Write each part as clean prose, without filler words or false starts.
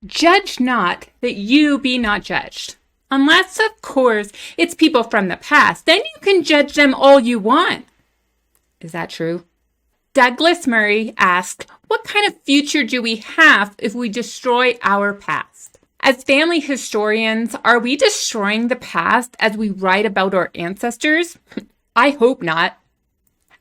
Judge not, that you be not judged. Unless, of course, it's people from the past. Then you can judge them all you want. Is that true? Douglas Murray asked, what kind of future do we have if we destroy our past? As family historians, are we destroying the past as we write about our ancestors? I hope not.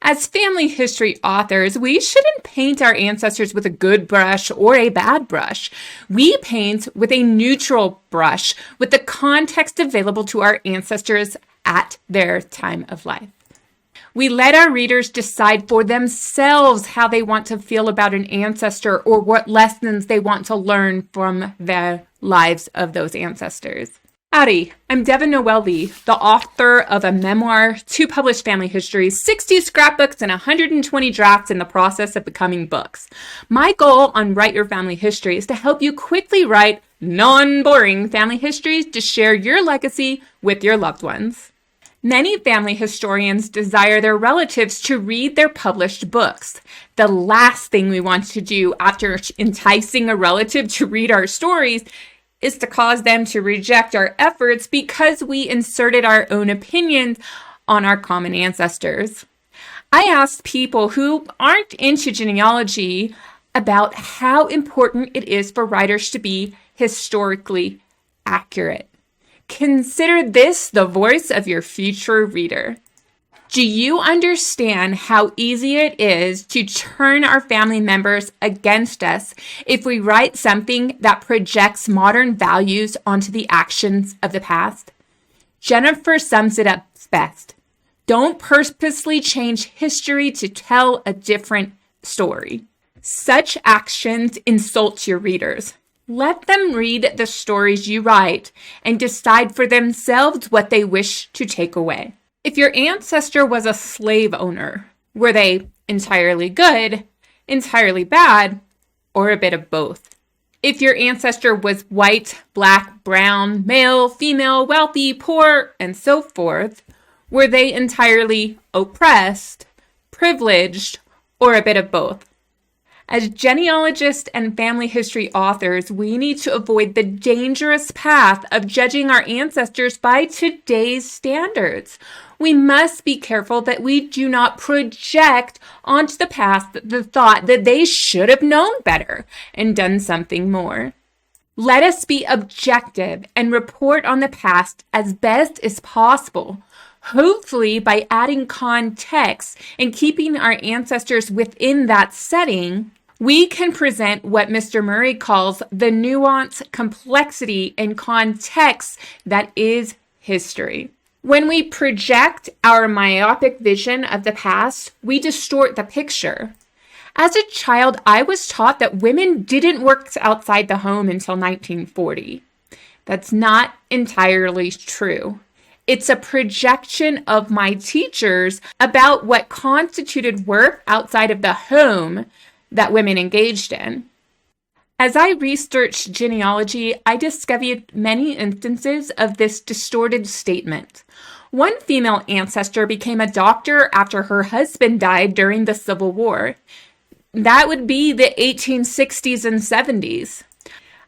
As family history authors, we shouldn't paint our ancestors with a good brush or a bad brush. We paint with a neutral brush, with the context available to our ancestors at their time of life. We let our readers decide for themselves how they want to feel about an ancestor or what lessons they want to learn from the lives of those ancestors. Howdy, I'm Devin Noel Lee, the author of a memoir, 2 published family histories, 60 scrapbooks, and 120 drafts in the process of becoming books. My goal on Write Your Family History is to help you quickly write non-boring family histories to share your legacy with your loved ones. Many family historians desire their relatives to read their published books. The last thing we want to do after enticing a relative to read our stories is to cause them to reject our efforts because we inserted our own opinions on our common ancestors. I asked people who aren't into genealogy about how important it is for writers to be historically accurate. Consider this the voice of your future reader. Do you understand how easy it is to turn our family members against us if we write something that projects modern values onto the actions of the past? Jennifer sums it up best. Don't purposely change history to tell a different story. Such actions insult your readers. Let them read the stories you write and decide for themselves what they wish to take away. If your ancestor was a slave owner, were they entirely good, entirely bad, or a bit of both? If your ancestor was white, black, brown, male, female, wealthy, poor, and so forth, were they entirely oppressed, privileged, or a bit of both? As genealogists and family history authors, we need to avoid the dangerous path of judging our ancestors by today's standards. We must be careful that we do not project onto the past the thought that they should have known better and done something more. Let us be objective and report on the past as best as possible. Hopefully, by adding context and keeping our ancestors within that setting, we can present what Mr. Murray calls the nuance, complexity, and context that is history. When we project our myopic vision of the past, we distort the picture. As a child, I was taught that women didn't work outside the home until 1940. That's not entirely true. It's a projection of my teachers about what constituted work outside of the home that women engaged in. As I researched genealogy, I discovered many instances of this distorted statement. One female ancestor became a doctor after her husband died during the Civil War. That would be the 1860s and 70s.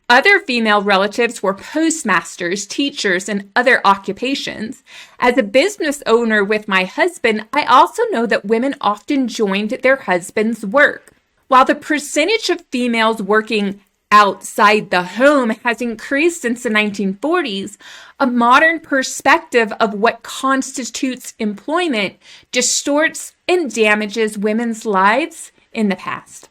Other female relatives were postmasters, teachers, and other occupations. As a business owner with my husband, I also know that women often joined their husband's work. While the percentage of females working outside the home has increased since the 1940s, a modern perspective of what constitutes employment distorts and damages women's lives in the past.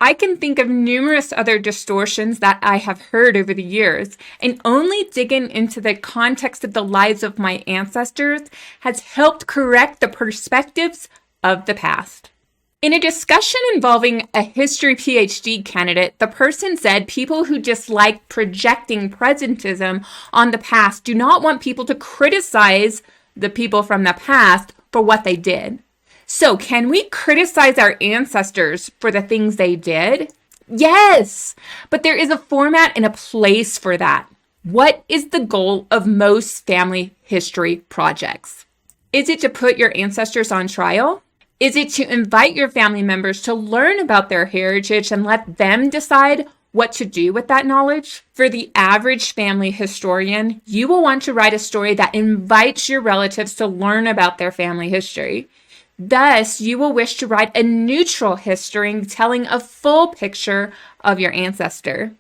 I can think of numerous other distortions that I have heard over the years, and only digging into the context of the lives of my ancestors has helped correct the perspectives of the past. In a discussion involving a history PhD candidate, the person said people who dislike projecting presentism on the past do not want people to criticize the people from the past for what they did. So, can we criticize our ancestors for the things they did? Yes, but there is a format and a place for that. What is the goal of most family history projects? Is it to put your ancestors on trial? Is it to invite your family members to learn about their heritage and let them decide what to do with that knowledge. For the average family historian, you will want to write a story that invites your relatives to learn about their family history. Thus, you will wish to write a neutral history telling a full picture of your ancestor.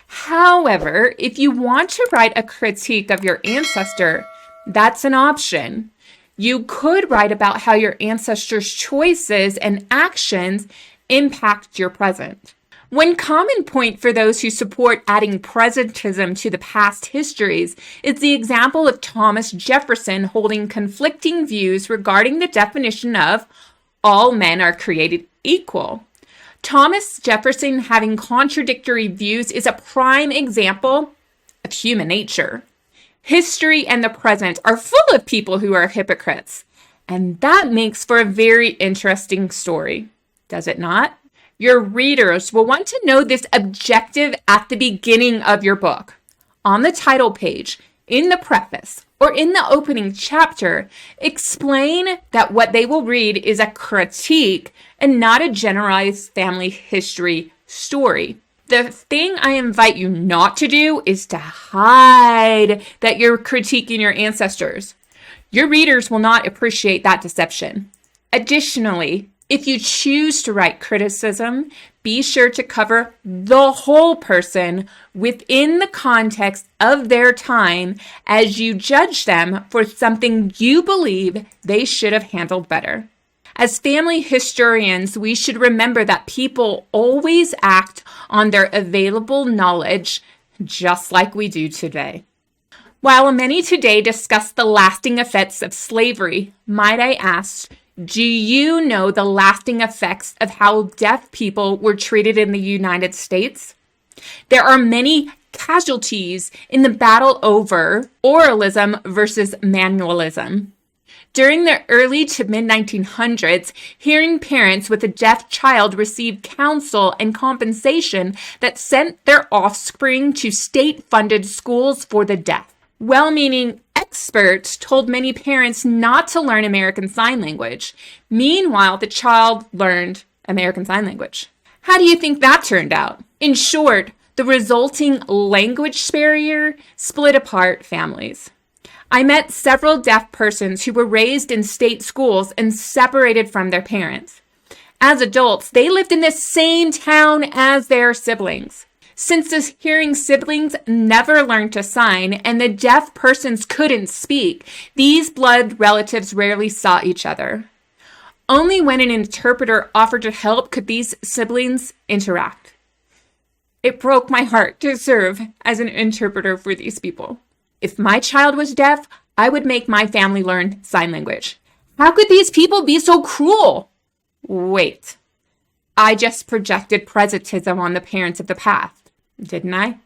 However, if you want to write a critique of your ancestor, that's an option. You could write about how your ancestors' choices and actions impact your present. One common point for those who support adding presentism to the past histories is the example of Thomas Jefferson holding conflicting views regarding the definition of all men are created equal. Thomas Jefferson having contradictory views is a prime example of human nature. History and the present are full of people who are hypocrites, and that makes for a very interesting story, does it not? Your readers will want to know this objective at the beginning of your book. On the title page, in the preface, or in the opening chapter, explain that what they will read is a critique and not a generalized family history story. The thing I invite you not to do is to hide that you're critiquing your ancestors. Your readers will not appreciate that deception. Additionally, if you choose to write criticism, be sure to cover the whole person within the context of their time as you judge them for something you believe they should have handled better. As family historians, we should remember that people always act on their available knowledge, just like we do today. While many today discuss the lasting effects of slavery, might I ask, do you know the lasting effects of how deaf people were treated in the United States? There are many casualties in the battle over oralism versus manualism. During the early to mid-1900s, hearing parents with a deaf child received counsel and compensation that sent their offspring to state-funded schools for the deaf. Well-meaning experts told many parents not to learn American Sign Language. Meanwhile, the child learned American Sign Language. How do you think that turned out? In short, the resulting language barrier split apart families. I met several deaf persons who were raised in state schools and separated from their parents. As adults, they lived in the same town as their siblings. Since the hearing siblings never learned to sign and the deaf persons couldn't speak, these blood relatives rarely saw each other. Only when an interpreter offered to help could these siblings interact. It broke my heart to serve as an interpreter for these people. If my child was deaf, I would make my family learn sign language. How could these people be so cruel? Wait, I just projected presentism on the parents of the past, didn't I?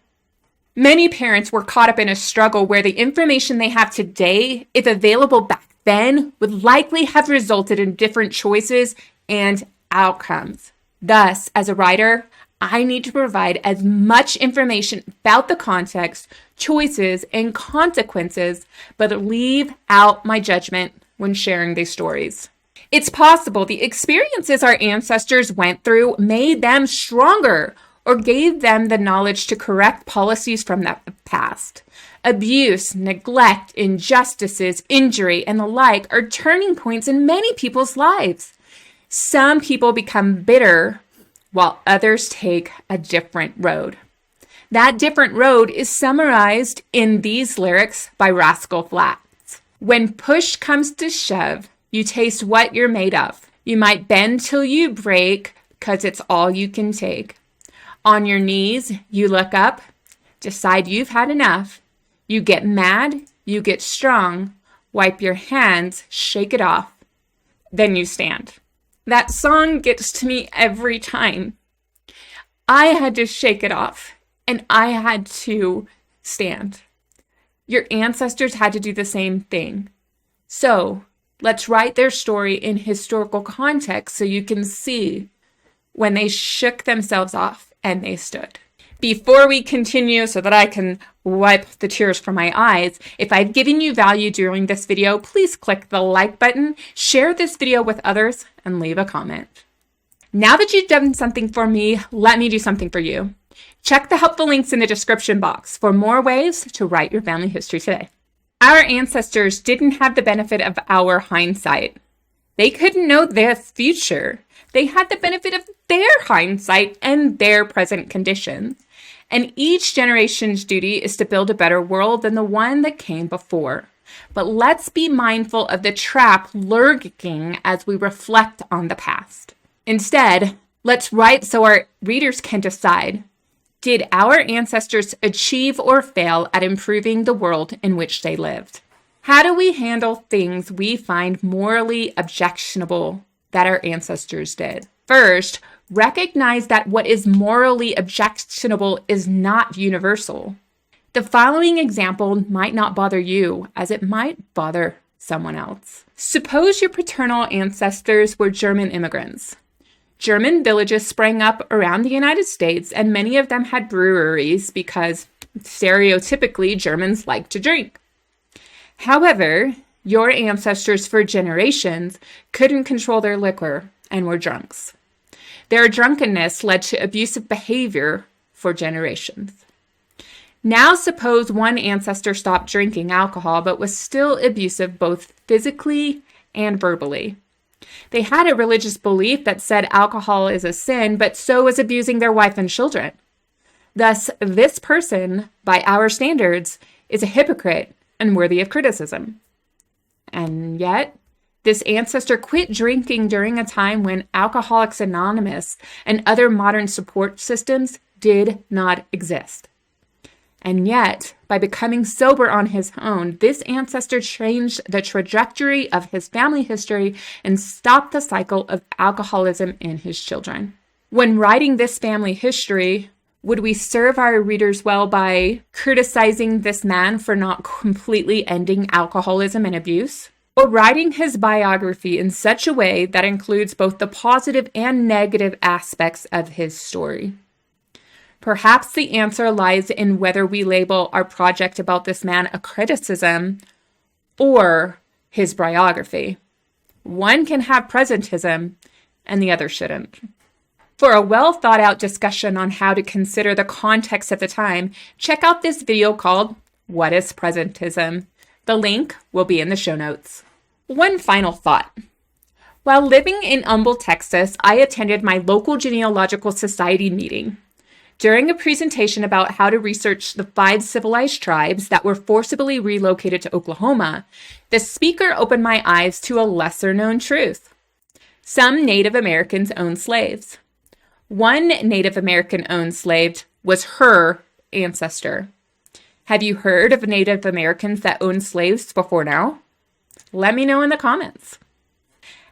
Many parents were caught up in a struggle where the information they have today, if available back then, would likely have resulted in different choices and outcomes. Thus, as a writer, I need to provide as much information about the context, choices, and consequences, but leave out my judgment when sharing these stories. It's possible the experiences our ancestors went through made them stronger or gave them the knowledge to correct policies from the past. Abuse, neglect, injustices, injury, and the like are turning points in many people's lives. Some people become bitter while others take a different road. That different road is summarized in these lyrics by Rascal Flatts. When push comes to shove, you taste what you're made of. You might bend till you break, 'cause it's all you can take. On your knees, you look up, decide you've had enough. You get mad, you get strong, wipe your hands, shake it off, then you stand. That song gets to me every time. I had to shake it off, and I had to stand. Your ancestors had to do the same thing. So, let's write their story in historical context so you can see when they shook themselves off and they stood. Before we continue, so that I can wipe the tears from my eyes, if I've given you value during this video, please click the like button, share this video with others, and leave a comment. Now that you've done something for me, let me do something for you. Check the helpful links in the description box for more ways to write your family history today. Our ancestors didn't have the benefit of our hindsight. They couldn't know their future. They had the benefit of their hindsight and their present conditions. And each generation's duty is to build a better world than the one that came before. But let's be mindful of the trap lurking as we reflect on the past. Instead, let's write so our readers can decide, did our ancestors achieve or fail at improving the world in which they lived? How do we handle things we find morally objectionable that our ancestors did? First, recognize that what is morally objectionable is not universal. The following example might not bother you, as it might bother someone else. Suppose your paternal ancestors were German immigrants. German villages sprang up around the United States, and many of them had breweries because stereotypically Germans like to drink. However, your ancestors for generations couldn't control their liquor and were drunks. Their drunkenness led to abusive behavior for generations. Now suppose one ancestor stopped drinking alcohol but was still abusive both physically and verbally. They had a religious belief that said alcohol is a sin, but so was abusing their wife and children. Thus, this person, by our standards, is a hypocrite and worthy of criticism. And yet, this ancestor quit drinking during a time when Alcoholics Anonymous and other modern support systems did not exist. And yet, by becoming sober on his own, this ancestor changed the trajectory of his family history and stopped the cycle of alcoholism in his children. When writing this family history, would we serve our readers well by criticizing this man for not completely ending alcoholism and abuse? Or writing his biography in such a way that includes both the positive and negative aspects of his story? Perhaps the answer lies in whether we label our project about this man a criticism or his biography. One can have presentism and the other shouldn't. For a well-thought-out discussion on how to consider the context of the time, check out this video called What is Presentism? The link will be in the show notes. One final thought. While living in Humble, Texas, I attended my local genealogical society meeting. During a presentation about how to research the 5 civilized tribes that were forcibly relocated to Oklahoma, the speaker opened my eyes to a lesser-known truth. Some Native Americans owned slaves. One Native American-owned slave was her ancestor. Have you heard of Native Americans that owned slaves before now? Let me know in the comments.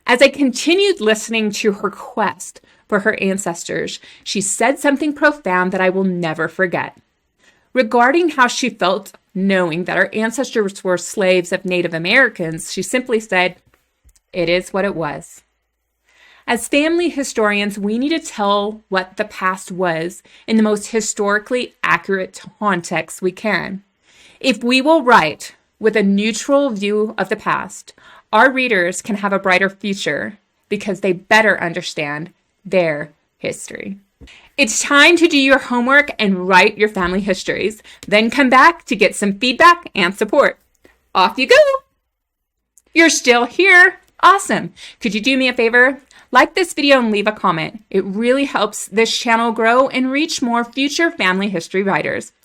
As I continued listening to her quest for her ancestors, she said something profound that I will never forget. Regarding how she felt knowing that her ancestors were slaves of Native Americans, she simply said, "It is what it was." As family historians, we need to tell what the past was in the most historically accurate context we can. If we will write with a neutral view of the past, our readers can have a brighter future because they better understand their history. It's time to do your homework and write your family histories. Then come back to get some feedback and support. Off you go! You're still here. Awesome. Could you do me a favor? Like this video and leave a comment. It really helps this channel grow and reach more future family history writers.